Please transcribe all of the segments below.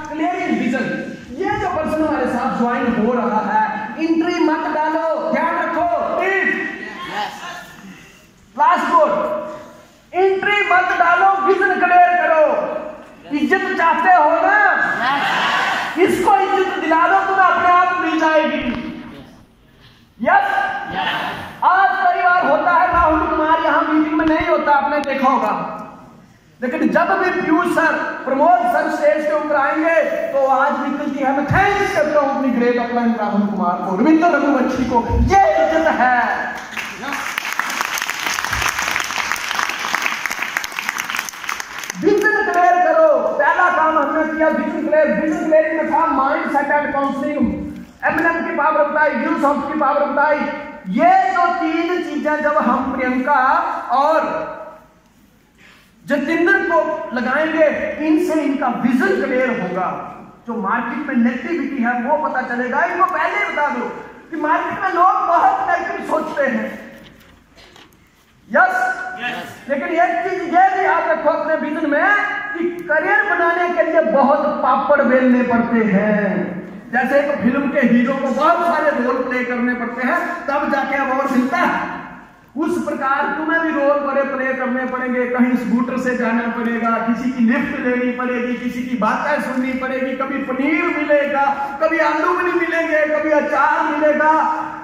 Clearing vision. ये जो person हमारे साथ ज्वाइन हो रहा है, एंट्री मत डालो, ध्यान रखो। लास्ट बोर्ड, एंट्री मत डालो, विजन क्लियर करो। इज्जत चाहते हो ना, इसको इज्जत दिला दो, तुम्हें अपने आप मिल जाएगी। यस, आज कई बार होता है राहुल कुमार यहाँ मीटिंग में नहीं होता, आपने देखा होगा, लेकिन जब भी Piyush sir, Pramod sir stage के ऊपर आएंगे तो आज निकलती है। मैं थैंक्स करता हूं अपनी ग्रेट अपलाइन राहुल कुमार को, रविंद्र रघुवंशी को, ये इज्जत है। विजन क्लियर करो, पहला काम हमने किया विजन क्लियर। विजन क्लियरिंग में था mind set and counselling, MNM की पावर बताई, यूज ऑफ की पावर बताई। ये जो तीन चीजें जब हम प्रियंका और जतिंदर को लगाएंगे, इनसे इनका विजन क्लियर होगा। जो मार्केट में नेगेटिविटी है वो पता चलेगा। इनको पहले बता दो कि मार्केट में लोग बहुत नेगेटिव सोचते हैं। यस, लेकिन एक चीज ये भी याद रखो अपने विजन में कि करियर बनाने के लिए बहुत पापड़ बेलने पड़ते हैं। जैसे एक फिल्म के हीरो को बहुत सारे रोल प्ले करने पड़ते हैं, तब जाके अवार्ड मिलता है। उस प्रकार तुम्हें भी रोल बड़े प्ले करने पड़ेंगे। कहीं स्कूटर से जाना पड़ेगा, किसी की लिफ्ट लेनी पड़ेगी, किसी की बातें सुननी पड़ेगी। कभी पनीर मिलेगा, कभी आलू भी नहीं मिलेंगे, कभी अचार मिलेगा,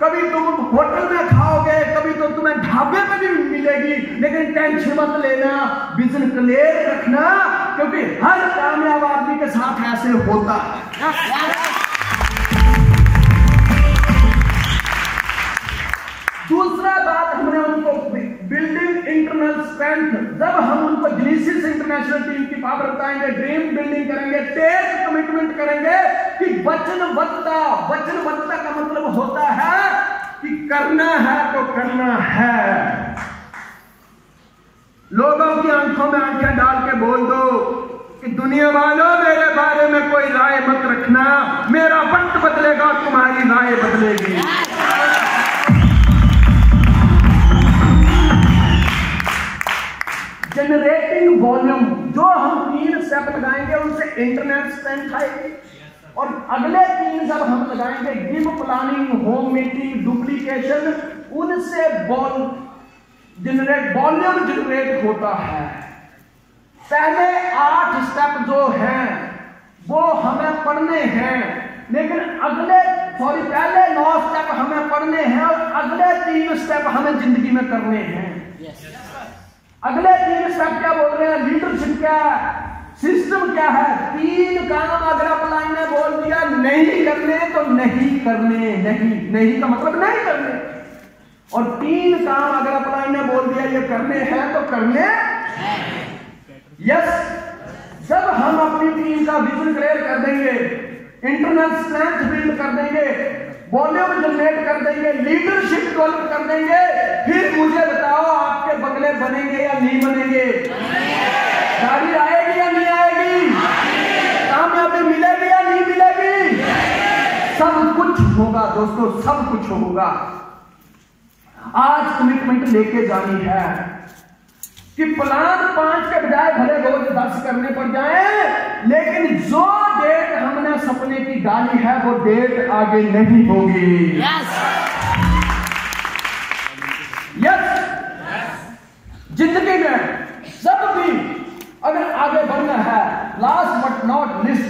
कभी तुम होटल में खाओगे, कभी तो तुम्हें ढाबे पे भी मिलेगी। लेकिन टेंशन मत लेना, विजन क्लियर रखना, क्योंकि हर कामयाब आदमी के साथ ऐसे होता है। दूसरा बात हमने उनको बिल्डिंग इंटरनल स्ट्रेंथ, जब हम उनको जेनेसिस इंटरनेशनल टीम की पावर बताएंगे, ड्रीम बिल्डिंग करेंगे, टेक कमिटमेंट करेंगे कि वचनबद्धता। वचनबद्धता का मतलब होता है कि करना है तो करना है। लोगों की आंखों में आंखें डाल के बोल दो कि दुनिया वालों मेरे बारे में कोई राय मत रखना, मेरा वक्त बदलेगा, तुम्हारी राय बदलेगी। जनरेटिंग वॉल्यूम, जो हम 3 स्टेप लगाएंगे उनसे इंटरनेट स्ट्रेंथ आएगी। और अगले 3 जब हम लगाएंगे, give planning, home meeting, duplication, उनसे वॉल्यूम जनरेट होता है। पहले 8 स्टेप जो हैं वो हमें पढ़ने हैं, लेकिन पहले 9 स्टेप हमें पढ़ने हैं और अगले 3 स्टेप हमें जिंदगी में करने हैं। अगले 3 स्टेप क्या बोल रहे हैं? लीडरशिप क्या है, सिस्टम क्या है। 3 काम अगर अपलाइन ने बोल दिया नहीं करने तो नहीं करने, नहीं का मतलब नहीं करने। और 3 काम अगर अपलाइन ने बोल दिया ये करने हैं तो करने। यस, जब हम अपनी टीम का विजन क्लियर कर देंगे, इंटरनल स्ट्रेंथ बिल्ड कर देंगे, वॉल्यूम जनरेट कर देंगे, लीडरशिप डेवलप कर देंगे, फिर मुझे बताओ आपके बंगले बनेंगे या नहीं बनेंगे? गाड़ी आएगी या नहीं आएगी? कामयाबी मिलेगी या नहीं मिलेगी? सब कुछ होगा दोस्तों, सब कुछ होगा। आज कमिटमेंट लेके जानी है कि प्लान 5 के बजाय भले रोज 10 करने पड़ जाए, लेकिन जो डेट हमने सपने की डाली है वो डेट आगे नहीं होगी। यस, जिंदगी में जब भी अगर आगे बढ़ना है, लास्ट बट नॉट लिस्ट,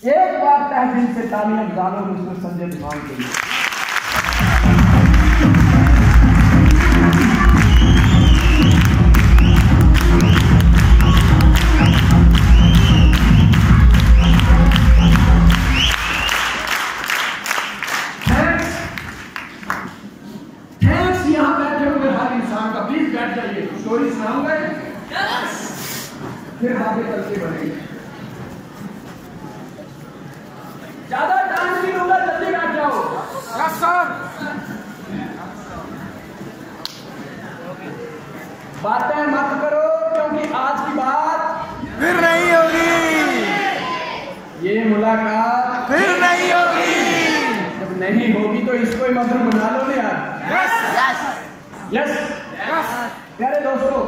एक बार तय दिल से तालियां बजा लो मिस्टर संजय धीमान के लिए। स्टोरी सुनाऊंगा, फिर आगे चल के बढ़ेंगे। ज्यादा टाइम नहीं होगा, जल्दी बैठ जाओ। Yes sir. बातें मत करो, क्योंकि आज की बात फिर नहीं होगी, ये मुलाकात फिर नहीं होगी। जब नहीं होगी तो इसको ही मधुर बना लो ना यार। Yes yes yes. प्यारे दोस्तों,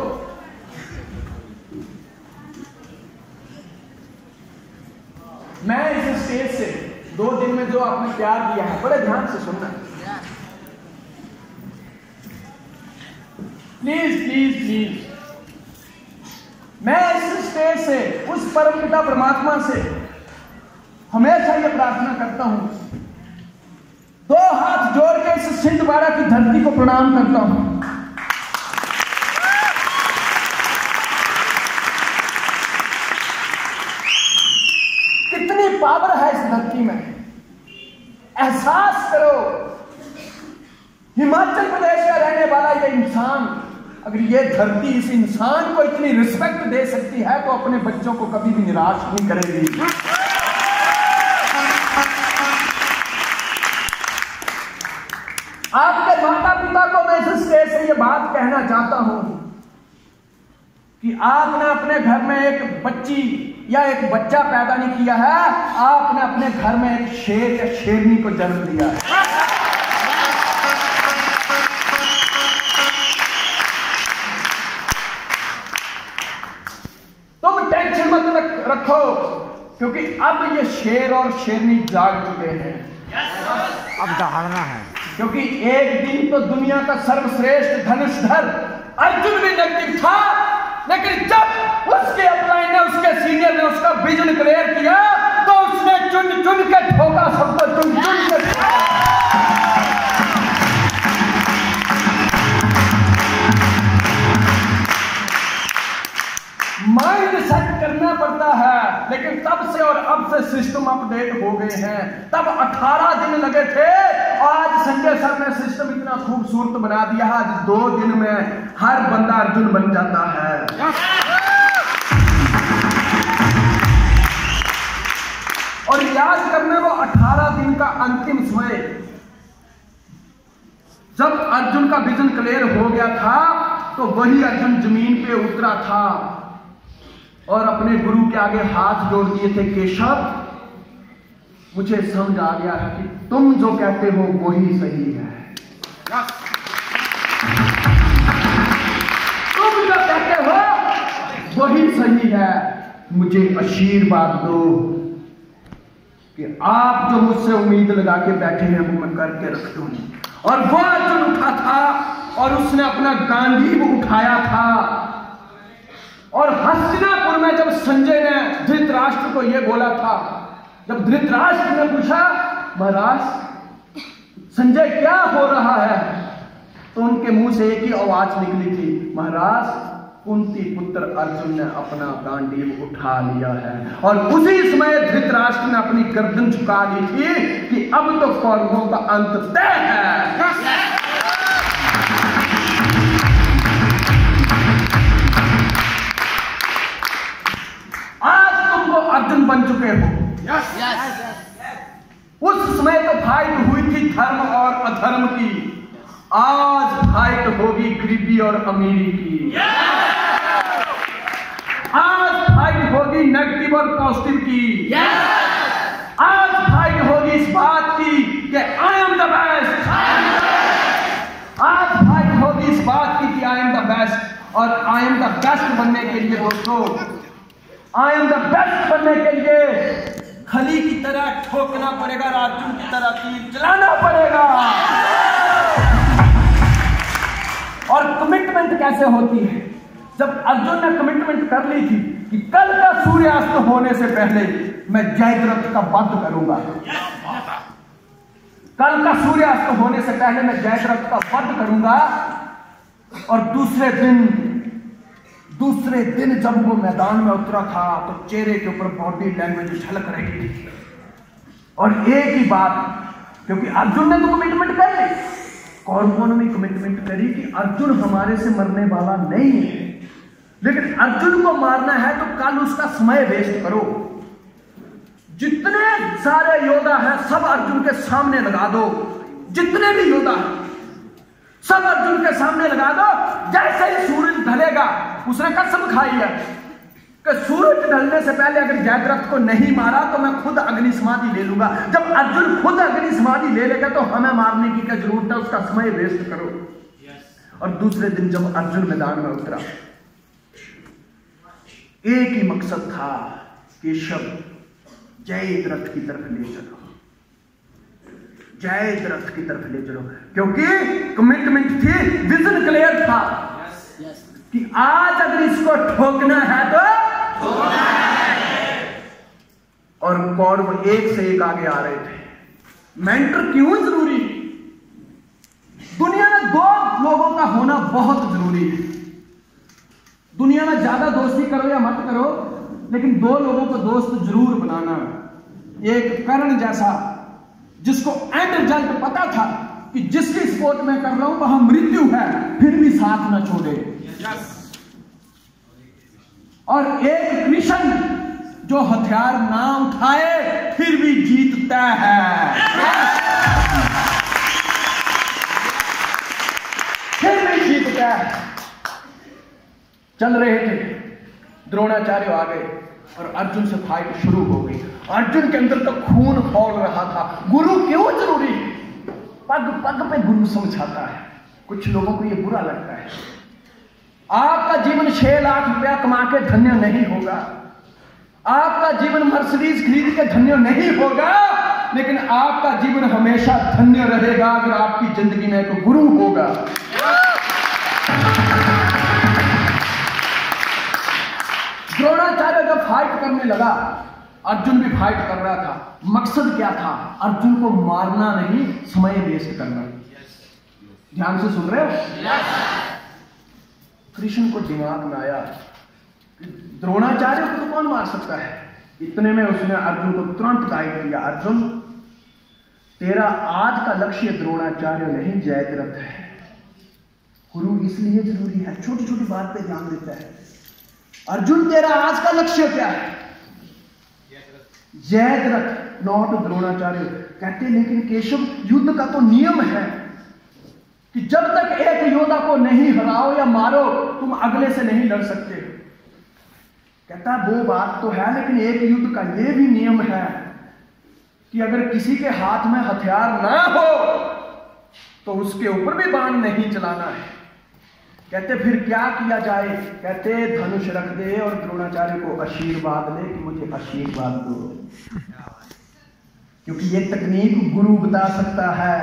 मैं इस स्टेज से 2 दिन में जो आपने प्यार दिया है, बड़े ध्यान से सुनना, प्लीज प्लीज प्लीज। मैं इस स्टेज से उस परमपिता परमात्मा से हमेशा ये प्रार्थना करता हूं, 2 हाथ जोड़ के इस छिंदवाड़ा की धरती को प्रणाम करता हूं। कितनी पावर है इस धरती में, एहसास करो। हिमाचल प्रदेश का रहने वाला ये इंसान, अगर ये धरती इस इंसान को इतनी रिस्पेक्ट दे सकती है तो अपने बच्चों को कभी भी निराश नहीं करेगी। आपके माता पिता को मैं इस स्टेज से ये बात कहना चाहता हूं कि आपने अपने घर में एक बच्ची या एक बच्चा पैदा नहीं किया है, आपने अपने घर में एक शेर या शेरनी को जन्म दिया है। तुम टेंशन मत रखो, क्योंकि अब ये शेर और शेरनी जाग चुके हैं। अब दहाड़ना है, क्योंकि एक दिन तो दुनिया का सर्वश्रेष्ठ धनुषधर अर्जुन भी नेगेटिव था, लेकिन जब उसके अपलाइन ने, उसके सीनियर ने उसका विजन क्लियर किया तो उसने चुन चुन के ठोका, सबको चुन चुन के ठोका। माइंड सेट करना पड़ता है, लेकिन तब से और अब से सिस्टम अपडेट हो गए हैं। तब 18 दिन लगे थे, आज संजय सर ने सिस्टम इतना खूबसूरत बना दिया, आज 2 दिन में हर बंदा अर्जुन बन जाता है। और याद करने वो 18 दिन का अंतिम समय, जब अर्जुन का विजन क्लियर हो गया था तो वही अर्जुन जमीन पे उतरा था और अपने गुरु के आगे हाथ जोड़ दिए थे, केशव मुझे समझ आ गया है कि तुम जो कहते हो वही सही है। तुम जो कहते हो वही सही है, मुझे आशीर्वाद दो कि आप जो मुझसे उम्मीद लगा के बैठे हैं वो मैं करके रख दूं। और वो अर्जुन उठा था और उसने अपना गांडीव उठाया था, और हस्तिनापुर में जब संजय ने धृतराष्ट्र को यह बोला था, जब धृतराष्ट्र ने पूछा महाराज संजय क्या हो रहा है, तो उनके मुंह से एक ही आवाज निकली थी, महाराज कुंती पुत्र अर्जुन ने अपना गांडीव उठा लिया है। और उसी समय धृतराष्ट्र ने अपनी गर्दन झुका ली थी कि अब तो कौरवों का अंत तय है। अर्जुन बन चुके हो। उस समय तो फाइट हुई थी धर्म और अधर्म की, आज फाइट होगी गरीबी और अमीरी की। आज फाइट होगी नेगेटिव और पॉजिटिव की। आज फाइट होगी इस बात की कि आई एम द बेस्ट। आज फाइट होगी इस बात की कि आई एम द बेस्ट। और आई एम द बेस्ट बनने के लिए दोस्तों, आई एम द बेस्ट बनने के लिए खली की तरह ठोकना पड़ेगा, अर्जुन की तरह तीर चलाना पड़ेगा। और कमिटमेंट कैसे होती है? जब अर्जुन ने कमिटमेंट कर ली थी कि कल का सूर्यास्त होने से पहले मैं जयद्रथ का वध करूंगा, कल का सूर्यास्त होने से पहले मैं जयद्रथ का वध करूंगा। और दूसरे दिन जब वो मैदान में उतरा था तो चेहरे के ऊपर बॉडी लैंग्वेज झलक रही थी। और एक ही बात, क्योंकि अर्जुन ने तो कमिटमेंट कर ली, कौरवों ने भी कमिटमेंट करी कि अर्जुन हमारे से मरने वाला नहीं है, लेकिन अर्जुन को मारना है तो कल उसका समय वेस्ट करो। जितने सारे योद्धा हैं सब अर्जुन के सामने लगा दो, जितने भी योद्धा हैं सब अर्जुन के सामने लगा दो। जैसे ही सूरज ढलेगा, उसने कसम खाई है कि सूरज ढलने से पहले अगर जयद्रथ को नहीं मारा तो मैं खुद अग्नि समाधि ले लूंगा। जब अर्जुन खुद अग्नि समाधि ले लेगा तो हमें मारने की क्या जरूरत है, उसका समय वेस्ट करो। और दूसरे दिन जब अर्जुन मैदान में उतरा, एक ही मकसद था, केशव जय दरख्त की तरफ ले चलो, जय दरख्त की तरफ ले चलो, क्योंकि कमिटमेंट थी, विजन क्लियर था कि आज अगर इसको ठोकना है तो ठोकना है। और कौरव एक से एक आगे आ रहे थे। मेंटर क्यों जरूरी? दुनिया में दो लोगों का होना बहुत जरूरी है। दुनिया में ज्यादा दोस्ती करो या मत करो, लेकिन दो लोगों को दोस्त जरूर बनाना। एक कर्ण जैसा, जिसको एंड रिजल्ट पता था कि जिसकी स्पोर्ट में कर रहा हूं वहां मृत्यु है, फिर भी साथ न छोड़े। और एक कृष्ण जो हथियार ना उठाए फिर भी जीतता है, फिर भी जीतता है। चल रहे थे, द्रोणाचार्य आ गए और अर्जुन से फाइट शुरू हो गई। अर्जुन के अंदर तो खून खौल रहा था। गुरु क्यों जरूरी? पग पग पे गुरु समझाता है। कुछ लोगों को यह बुरा लगता है। आपका जीवन 6 लाख रुपया कमा के धन्य नहीं होगा, आपका जीवन मर्सिडीज खरीद के धन्य नहीं होगा, लेकिन आपका जीवन हमेशा धन्य रहेगा अगर आपकी जिंदगी में एक गुरु होगा। द्रोणाचार्य जब फाइट करने लगा, अर्जुन भी फाइट कर रहा था। मकसद क्या था? अर्जुन को मारना नहीं, समय वेस्ट करना। ध्यान से सुन रहे हो? कृष्ण को दिमाग में आया, द्रोणाचार्य को तो कौन मार सकता है। इतने में उसने अर्जुन को तुरंत गाइड किया, अर्जुन तेरा आज का लक्ष्य द्रोणाचार्य नहीं जयद्रथ है। गुरु इसलिए जरूरी है, छोटी छोटी बात पे ध्यान देता है। अर्जुन तेरा आज का लक्ष्य क्या है? जयद्रथ, नॉट द्रोणाचार्य। कहते लेकिन केशव युद्ध का तो नियम है कि जब तक एक योद्धा को नहीं हराओ या मारो तुम अगले से नहीं लड़ सकते। कहता वो बात तो है, लेकिन एक युद्ध का यह भी नियम है कि अगर किसी के हाथ में हथियार ना हो तो उसके ऊपर भी बाण नहीं चलाना है। कहते फिर क्या किया जाए? कहते धनुष रख दे और द्रोणाचार्य को आशीर्वाद दे कि मुझे आशीर्वाद दो, क्योंकि ये तकनीक गुरु बता सकता है।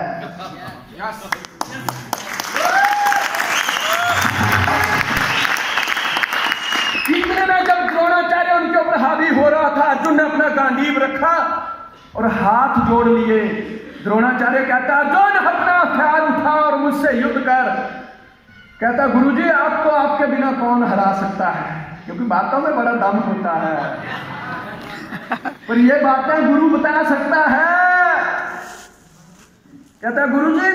इतने में जब द्रोणाचार्य उनके ऊपर हावी हो रहा था, अर्जुन ने अपना गांडीव रखा और हाथ जोड़ लिए। द्रोणाचार्य कहता अर्जुन अपना हथियार उठा और मुझसे युद्ध कर। कहता गुरुजी आपको आपके बिना कौन हरा सकता है, क्योंकि बातों में बड़ा दम होता है, पर ये बातें गुरु बता सकता है। कहता गुरुजी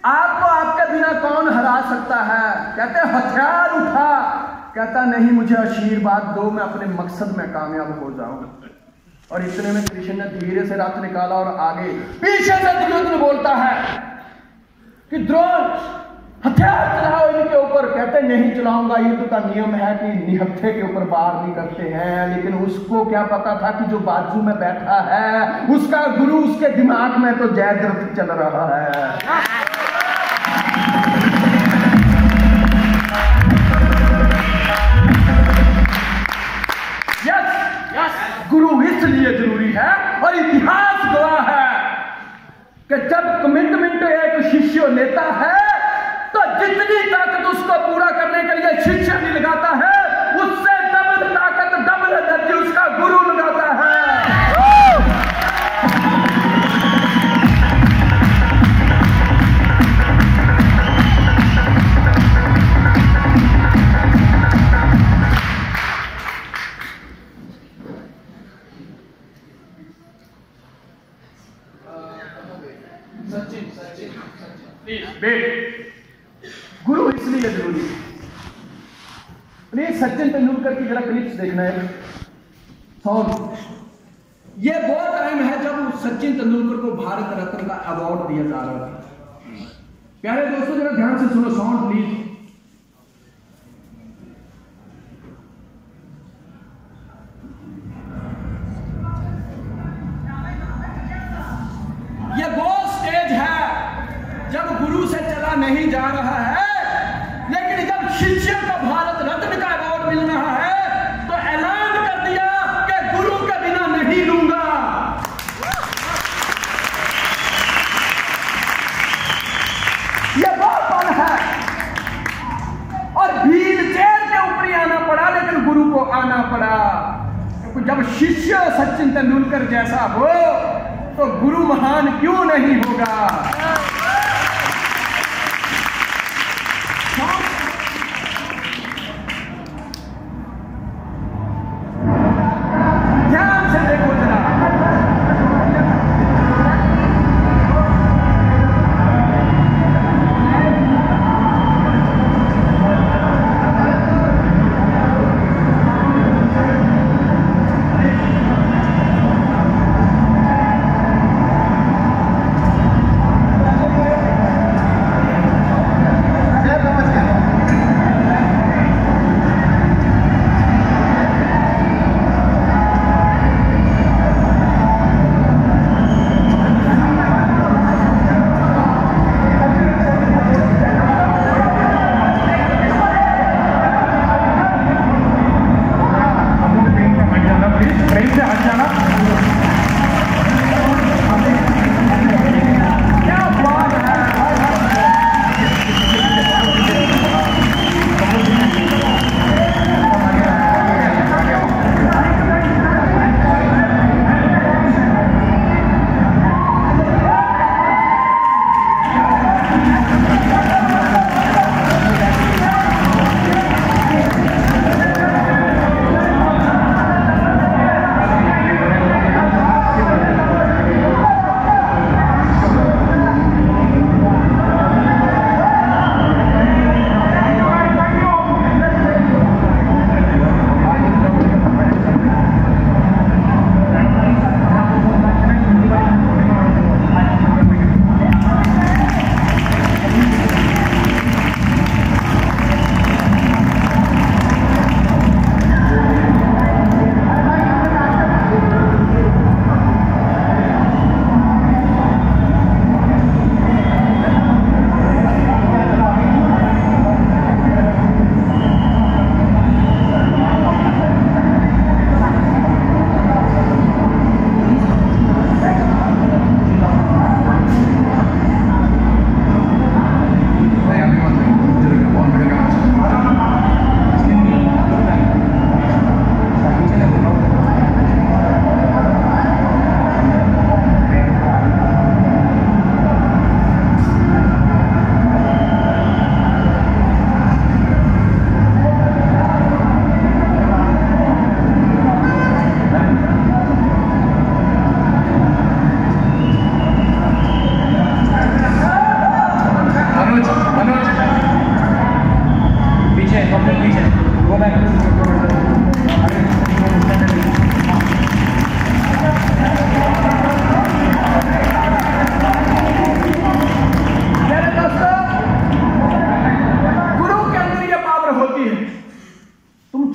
आपको आपके बिना कौन हरा सकता है। कहते हथियार उठा। कहता नहीं मुझे आशीर्वाद दो, मैं अपने मकसद में कामयाब हो जाऊं। और इतने में कृष्ण ने धीरे से रथ निकाला और आगे पीछे से दुर्योधन बोलता है कि द्रोण हथियार चलाओ इनके ऊपर। कहते नहीं चलाऊंगा, युद्ध का नियम है कि निहत्थे के ऊपर वार नहीं करते हैं। लेकिन उसको क्या पता था कि जो बाजू में बैठा है उसका गुरु उसके दिमाग में तो जयद्रथ चल रहा है। गुरु इसलिए जरूरी है और इतिहास गवाह है कि जब कमिटमेंट एक शिष्य लेता है तो जितनी ताकत उसको पूरा करने के लिए शिष्य नहीं लगाता है, उससे डबल ताकत डबल एनर्जी उसका गुरु लगाता है। गुरु इसलिए जरूरी है। प्लीज सचिन तेंदुलकर की जरा क्लिप्स देखना है। ये वो टाइम है जब सचिन तेंदुलकर को भारत रत्न का अवार्ड दिया जा रहा था। प्यारे दोस्तों जरा ध्यान से सुनो, साउंड प्लीज। ये वो स्टेज है जब गुरु से चला नहीं जा रहा है, लेकिन जब शिष्य को भारत रत्न का अवार्ड मिल रहा है तो ऐलान कर दिया कि गुरु के बिना नहीं लूंगा। सचिन तेंदुलकर जैसा हो तो गुरु महान क्यों नहीं होगा। ध्यान से देखो जरा,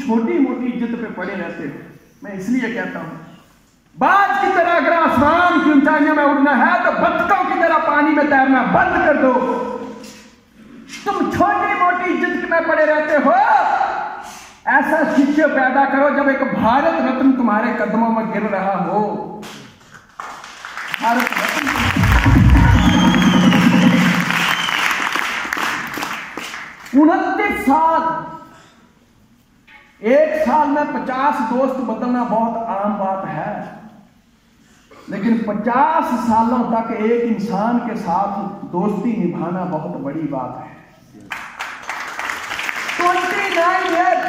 छोटी मोटी इज्जत पे पड़े रहते हो। मैं इसलिए कहता हूं, बाज की तरह अगर आसमान की ऊंचाइयों में उड़ना है तो बत्तखों की तरह पानी में तैरना बंद कर दो। तुम छोटी मोटी इज्जत में पड़े रहते हो, ऐसा शिष्य पैदा करो जब एक भारत रत्न तुम्हारे कदमों में गिर रहा हो। भारत रत्न 29 साल, एक साल में 50 दोस्त बदलना बहुत आम बात है, लेकिन 50 सालों तक एक इंसान के साथ दोस्ती निभाना बहुत बड़ी बात है। 29 ईयर्स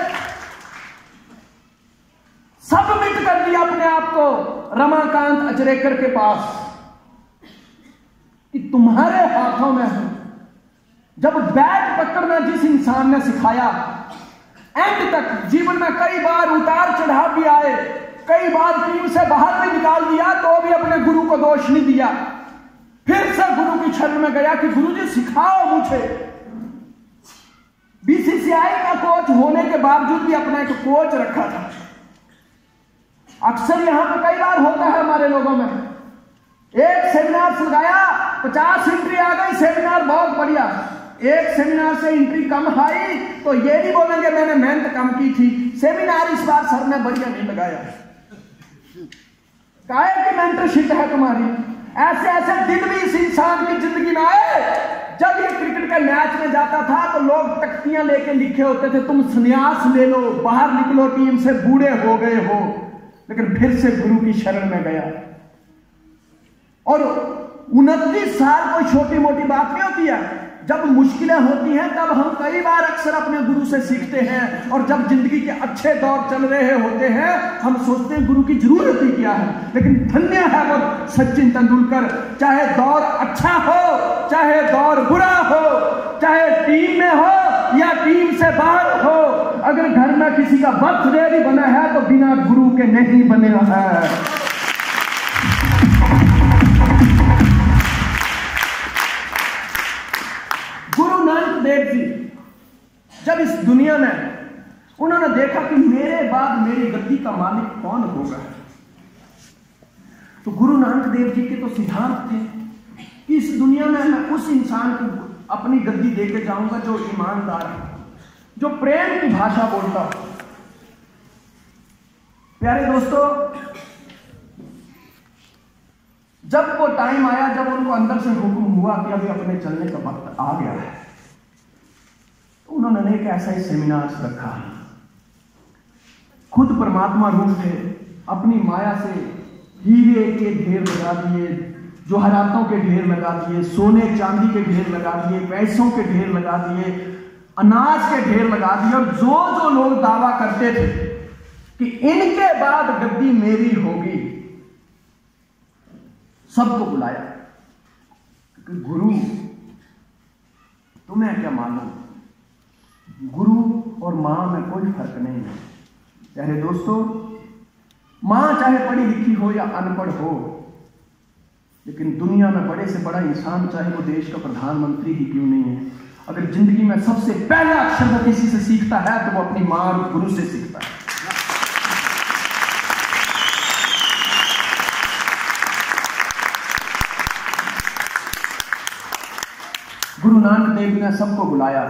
सबमिट कर दिया अपने आप को रमाकांत अचरेकर के पास कि तुम्हारे हाथों में है। जब बैट पकड़ना जिस इंसान ने सिखाया, एंड तक जीवन में कई बार उतार चढ़ाव भी आए, कई बार टीम से बाहर भी निकाल दिया तो भी अपने गुरु को दोष नहीं दिया। फिर से गुरु की शरण में गया कि गुरुजी सिखाओ मुझे। बीसीसीआई का कोच होने के बावजूद भी अपना एक कोच रखा था। अक्सर यहां पर कई बार होता है हमारे लोगों में, एक सेमिनार लगाया, 50 एंट्री आ गई, सेमिनार बहुत बढ़िया। एक सेमिनार से एंट्री कम आई तो ये नहीं बोलेंगे मैंने मेहनत कम की थी, सेमिनार इस बार सर ने बढ़िया नहीं लगाया। काहे की मेंटरशिप है तुम्हारी? ऐसे ऐसे दिन भी इस इंसान की जिंदगी में आए। जब ये क्रिकेट के मैच में जाता था तो लोग तख्तियां लेके लिखे होते थे, तुम संन्यास ले लो, बाहर निकलो टीम से, बूढ़े हो गए हो। लेकिन फिर से गुरु की शरण में गया। और 29 साल कोई छोटी मोटी बात नहीं होती है। जब मुश्किलें होती हैं तब हम कई बार अक्सर अपने गुरु से सीखते हैं, और जब जिंदगी के अच्छे दौर चल रहे होते हैं हम सोचते हैं गुरु की जरूरत ही क्या है। लेकिन धन्य है वो सचिन तेंदुलकर, चाहे दौर अच्छा हो चाहे दौर बुरा हो, चाहे टीम में हो या टीम से बाहर हो, अगर घर में किसी का बर्थडे भी बना है तो बिना गुरु के नहीं बने है। गुरु नानक देव जी जब इस दुनिया में उन्होंने देखा कि मेरे बाद मेरी गद्दी का मालिक कौन होगा, तो गुरु नानक देव जी के तो सिद्धांत थे कि इस दुनिया में मैं उस इंसान को अपनी गद्दी देके जाऊंगा जो ईमानदार है, जो प्रेम की भाषा बोलता हो। प्यारे दोस्तों, जब वो टाइम आया जब उनको अंदर से हुक्म हुआ कि अभी अपने चलने का वक्त आ गया है, तो उन्होंने एक ऐसा ही सेमिनार रखा। खुद परमात्मा रूप थे, अपनी माया से हीरे के ढेर लगा दिए, जवाहरातों के ढेर लगा दिए, सोने चांदी के ढेर लगा दिए, पैसों के ढेर लगा दिए, अनाज के ढेर लगा दिए। और जो लोग दावा करते थे कि इनके बाद गद्दी मेरी होगी, सबको बुलाया। कि गुरु तुम्हें क्या मालूम, गुरु और मां में कोई फर्क नहीं है। प्यारे दोस्तों, मां चाहे पढ़ी लिखी हो या अनपढ़ हो, लेकिन दुनिया में बड़े से बड़ा इंसान चाहे वो देश का प्रधानमंत्री ही क्यों नहीं है, अगर जिंदगी में सबसे पहला अक्षर वो किसी से सीखता है तो वो अपनी मां और गुरु से सीखता है। गुरु नानक देव ने सबको बुलाया,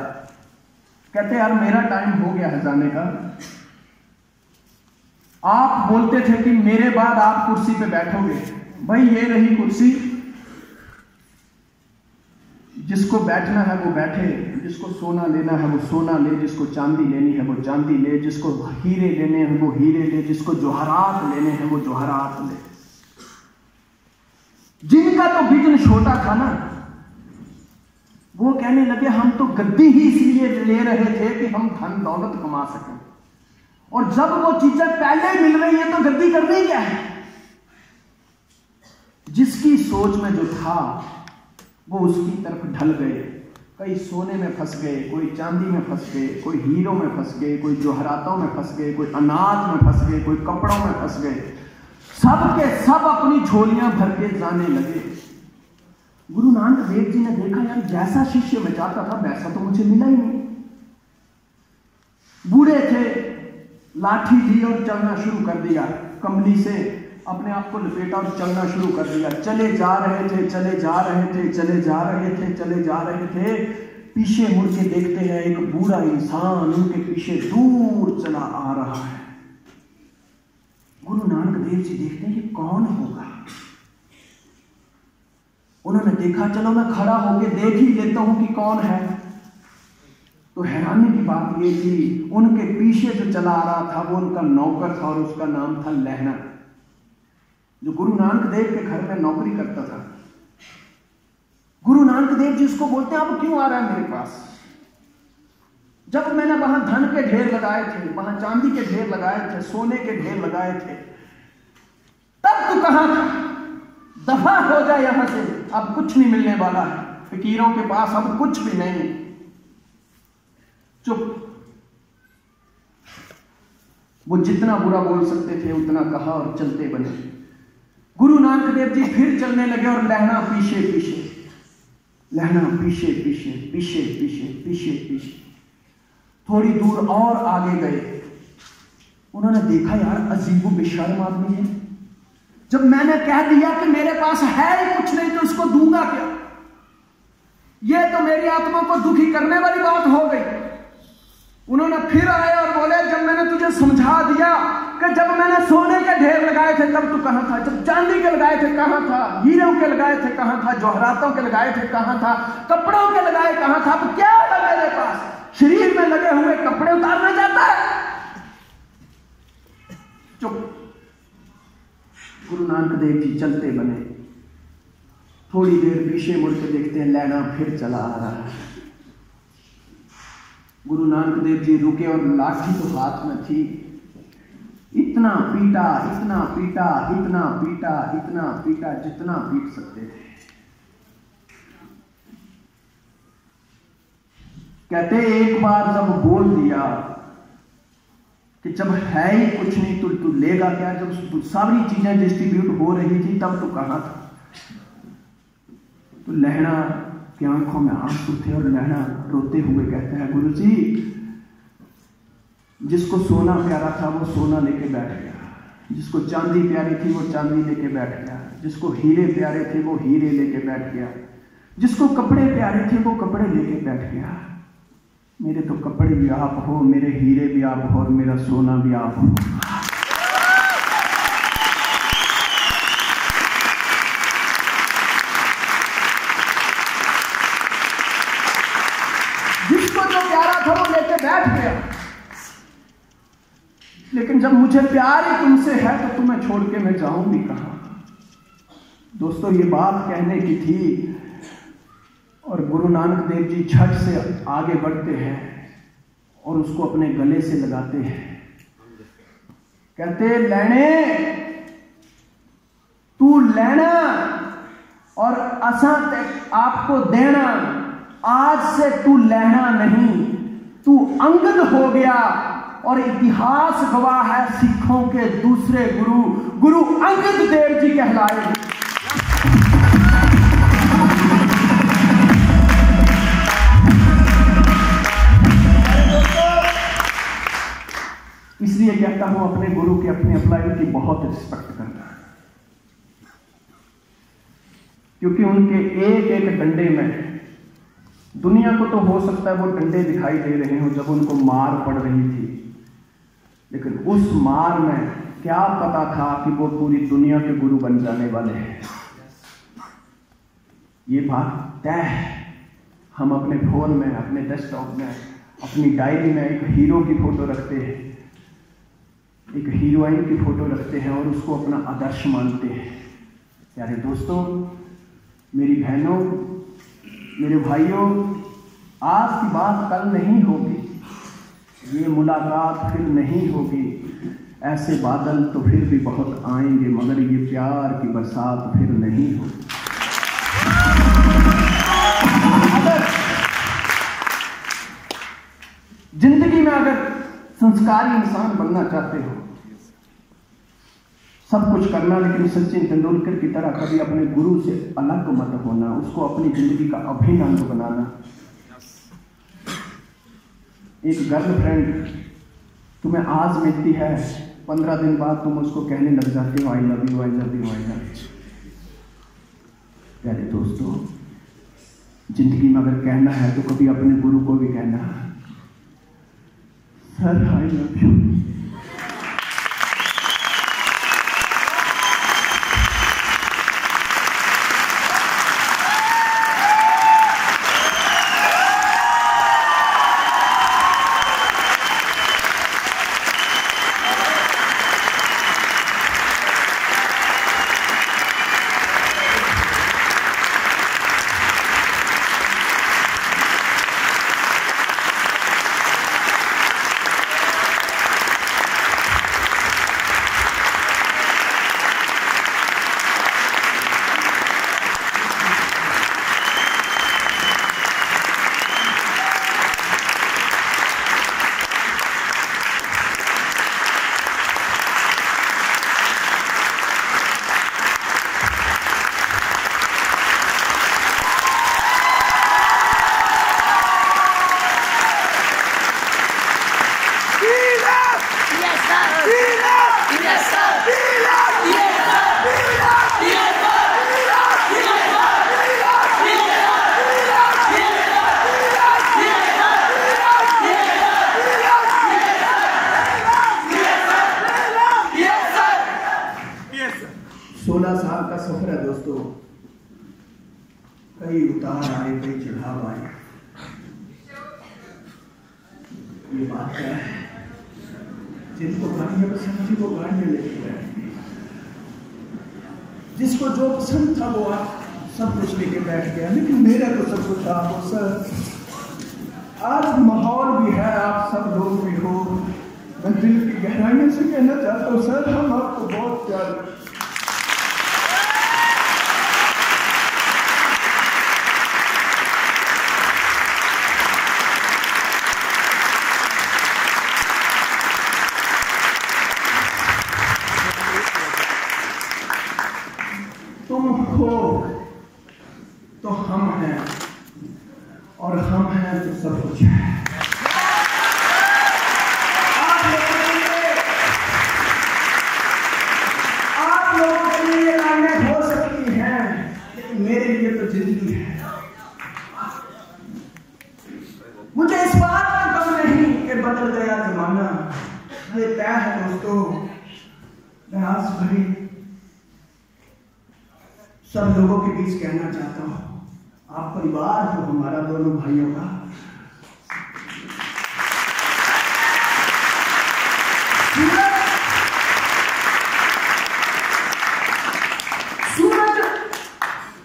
कहते यार मेरा टाइम हो गया है जाने का। आप बोलते थे कि मेरे बाद आप कुर्सी पे बैठोगे, भाई ये रही कुर्सी, जिसको बैठना है वो बैठे, जिसको सोना लेना है वो सोना ले, जिसको चांदी लेनी है वो चांदी ले, जिसको हीरे लेने हैं वो हीरे ले, जिसको जवाहरात लेने हैं वो जवाहरात ले। जिनका तो विजन छोटा था ना, वो कहने लगे हम तो गद्दी ही इसलिए ले रहे थे कि हम धन दौलत कमा सकें, और जब वो चीजें पहले मिल रही है तो गद्दी करनी क्या है। जिसकी सोच में जो था वो उसकी तरफ ढल गए। कई सोने में फंस गए, कोई चांदी में फंस गए, कोई हीरों में फंस गए, कोई जवाहरातों में फंस गए, कोई अनाज में फंस गए, कोई कपड़ों में फंस गए। सब के सब अपनी झोलियां भर के जाने लगे। गुरु नानक देव जी ने देखा यार जैसा शिष्य मैं चाहता था वैसा तो मुझे मिला ही नहीं। बूढ़े थे, लाठी ली और चलना शुरू कर दिया, कमली से अपने आप को लपेटा और चलना शुरू कर दिया। चले जा रहे थे, चले जा रहे थे, चले जा रहे थे, चले जा रहे थे। पीछे मुड़ के देखते हैं एक बूढ़ा इंसान उनके पीछे दूर चला आ रहा है। गुरु नानक देव जी देखते हैं ये कौन होगा। उन्होंने देखा चलो मैं खड़ा होकर देख ही लेता हूं कि कौन है। तो हैरानी की बात ये थी उनके पीछे जो चला आ रहा था वो उनका नौकर था और उसका नाम था लहना, जो गुरु नानक देव के घर में नौकरी करता था। गुरु नानक देव जी उसको बोलते हैं आप क्यों आ रहा है मेरे पास? जब मैंने वहां धन के ढेर लगाए थे, वहां चांदी के ढेर लगाए थे, सोने के ढेर लगाए थे, तब तू कहां था? दफा हो जाए यहां से, अब कुछ नहीं मिलने वाला है। फकीरों के पास अब कुछ भी नहीं। चुप। वो जितना बुरा बोल सकते थे उतना कहा और चलते बने। गुरु नानक देव जी फिर चलने लगे और लहना पीछे पीछे, लहना पीछे पीछे, पीछे पीछे, पीछे पीछे। थोड़ी दूर और आगे गए। उन्होंने देखा यार अजीबो बेशर्म आदमी है। जब मैंने कह दिया कि मेरे पास है ही कुछ नहीं तो इसको दूंगा क्या? यह तो मेरी आत्मा को दुखी करने वाली बात हो गई। उन्होंने फिर आए और बोले जब मैंने तुझे समझा दिया कि जब मैंने सोने के ढेर लगाए थे तब तू कहां था? जब चांदी के लगाए थे कहां था? हीरों के लगाए थे कहां था? जवाहरातों के लगाए थे कहां था? कपड़ों के लगाए कहां था? अब क्या है मेरे पास? शरीर में लगे हुए कपड़े उतारना चाहता है? चुप। गुरु नानक देव जी चलते बने, थोड़ी देर पीछे मुड़ के देखते हैं लैना फिर चला आ रहा है। गुरु नानक देव जी रुके और लाठी तो हाथ में थी। इतना पीटा, इतना पीटा, इतना पीटा, इतना पीटा, जितना पीट सकते थे। कहते एक बार जब बोल दिया कि जब है ही कुछ नहीं तो तू लेगा क्या, जब सारी चीजें डिस्ट्रीब्यूट हो रही थी तब तू कहां था। तो लहना की आंखों में आंसू थे और लहना रोते हुए कहते हैं, गुरु जी जिसको सोना प्यारा था वो सोना लेके बैठ गया, जिसको चांदी प्यारी थी वो चांदी लेके बैठ गया, जिसको हीरे प्यारे थे वो हीरे लेके बैठ गया, जिसको कपड़े प्यारे थे वो कपड़े लेके बैठ गया। मेरे तो कपड़े भी आप हो, मेरे हीरे भी आप हो और मेरा सोना भी आप हो। जिसको जो प्यारा था वो लेके बैठ गया, लेकिन जब मुझे प्यार ही तुमसे है तो तुम्हें छोड़ के मैं जाऊं भी कहां। दोस्तों ये बात कहने की थी और गुरु नानक देव जी झट से आगे बढ़ते हैं और उसको अपने गले से लगाते हैं। कहते लैने तू लेना और असा आपको देना, आज से तू लेना नहीं, तू अंगद हो गया। और इतिहास गवाह है सिखों के दूसरे गुरु, गुरु अंगद देव जी कहलाए। इसलिए कहता हूं अपने गुरु की, अपने अपलाइन की बहुत रिस्पेक्ट करना, क्योंकि उनके एक एक डंडे में दुनिया को तो हो सकता है वो डंडे दिखाई दे रहे हो जब उनको मार पड़ रही थी, लेकिन उस मार में क्या पता था कि वो पूरी दुनिया के गुरु बन जाने वाले हैं। ये बात तय है। हम अपने फोन में, अपने डेस्कटॉप में, अपनी डायरी में एक हीरो की फोटो रखते हैं, एक हीरोइन की फोटो रखते हैं और उसको अपना आदर्श मानते हैं। प्यारे दोस्तों, मेरी बहनों, मेरे भाइयों, आज की बात कल नहीं होगी, ये मुलाकात फिर नहीं होगी, ऐसे बादल तो फिर भी बहुत आएंगे मगर ये प्यार की बरसात फिर नहीं होगी। अगर जिंदगी में अगर संस्कारी इंसान बनना चाहते हो, सब कुछ करना, लेकिन सचिन तेंदुलकर की तरह कभी अपने गुरु से अलग मत होना, उसको अपनी जिंदगी का अभिन्न अंग बनाना। एक गर्लफ्रेंड तुम्हें आज मिलती है, 15 दिन बाद तुम उसको कहने लग जाते हो I love you, I love you, I love you. प्यारे दोस्तों, जिंदगी में अगर कहना है तो कभी अपने गुरु को भी कहना, सर आई लव यू। कई उतार आए, कई चढ़ाव आए। ये बात है, जिनको गाड़ियां पसंद थी वो गाड़ियां लेके बैठ गए, जिसको जो पसंद था वो सब कुछ लेके बैठ गया, लेकिन मेरा तो सब कुछ आप हो सर। आज माहौल भी है, आप सब लोग भी हो। मैं दिल की गहराइयों से कहना चाहता हूँ सर, हम आपको बहुत प्यार। तुम हो तो हम हैं, और हम हैं तो सब कुछ है। आप लोगों के लिए ये लाइनें हो सकती हैं, लेकिन मेरे लिए तो जिंदगी है। मुझे इस बात का गम नहीं कि बदल गया जमाना, ये तय है दोस्तों। मैं आज भरी सब लोगों के बीच कहना चाहता हूं, आप परिवार हो हमारा, दोनों भाइयों का। सूरज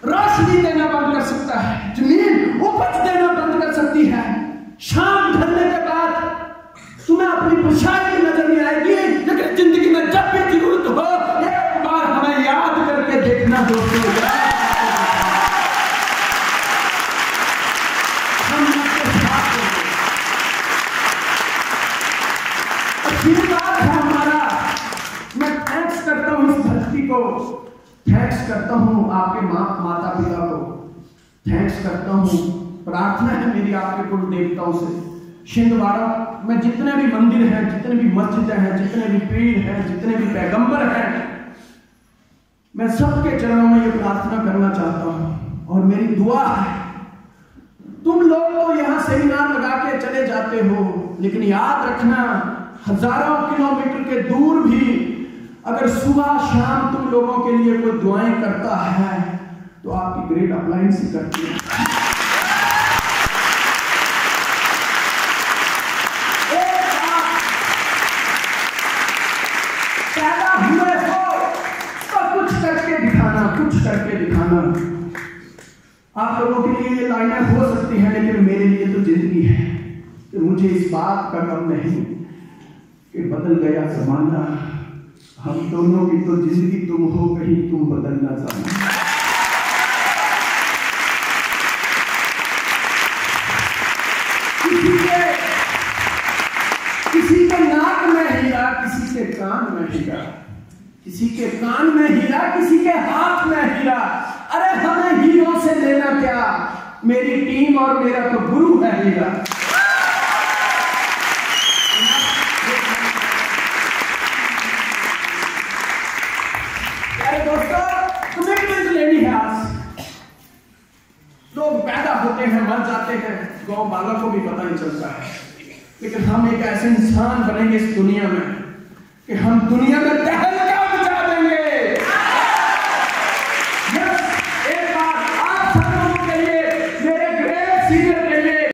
रोशनी देना बंद कर सकता है, जमीन उपज देना बंद कर सकती है। शाम ढलने के बाद तुम्हें अपनी परछाई नजर नहीं आएगी, लेकिन जिंदगी में जब भी जरूरत हो एक बार हमें याद करके देखना दोस्तों। थैंक्स करता हूं आपके माता पिता को, थैंक्स करता हूं। प्रार्थना है मेरी आपके कुल देवताओं से, छिंदवाड़ा में जितने भी मंदिर हैं, जितने भी मस्जिदें हैं, जितने भी पीर हैं, जितने भी पैगंबर हैं, मैं सबके चरणों में ये प्रार्थना करना चाहता हूं। और मेरी दुआ है, तुम लोग तो यहाँ सेमिनार लगा के चले जाते हो, लेकिन याद रखना हजारों किलोमीटर के दूर भी अगर सुबह शाम तुम लोगों के लिए कोई दुआएं करता है तो आपकी ग्रेट अपलाइन से करती है। पैदा हुए हो तो कुछ करके दिखाना, कुछ करके दिखाना। आप लोगों के लिए ये लाइनें हो सकती हैं, लेकिन मेरे लिए तो जिंदगी है कि मुझे इस बात का गम नहीं कि बदल गया जमाना। हम दोनों की तो जिंदगी तुम हो, कहीं तुम बदलना चाहना। किसी के नाक में हीरा, किसी के कान में हीरा, किसी के कान में हीरा, किसी के हाथ में हीरा। अरे हमें हीरों से लेना क्या, मेरी टीम और मेरा तो गुरु है हीरा। लोग पैदा होते हैं, मर जाते हैं, गांव वालों को भी पता नहीं चलता है, लेकिन हम एक ऐसे इंसान बनेंगे इस दुनिया में कि हम दुनिया में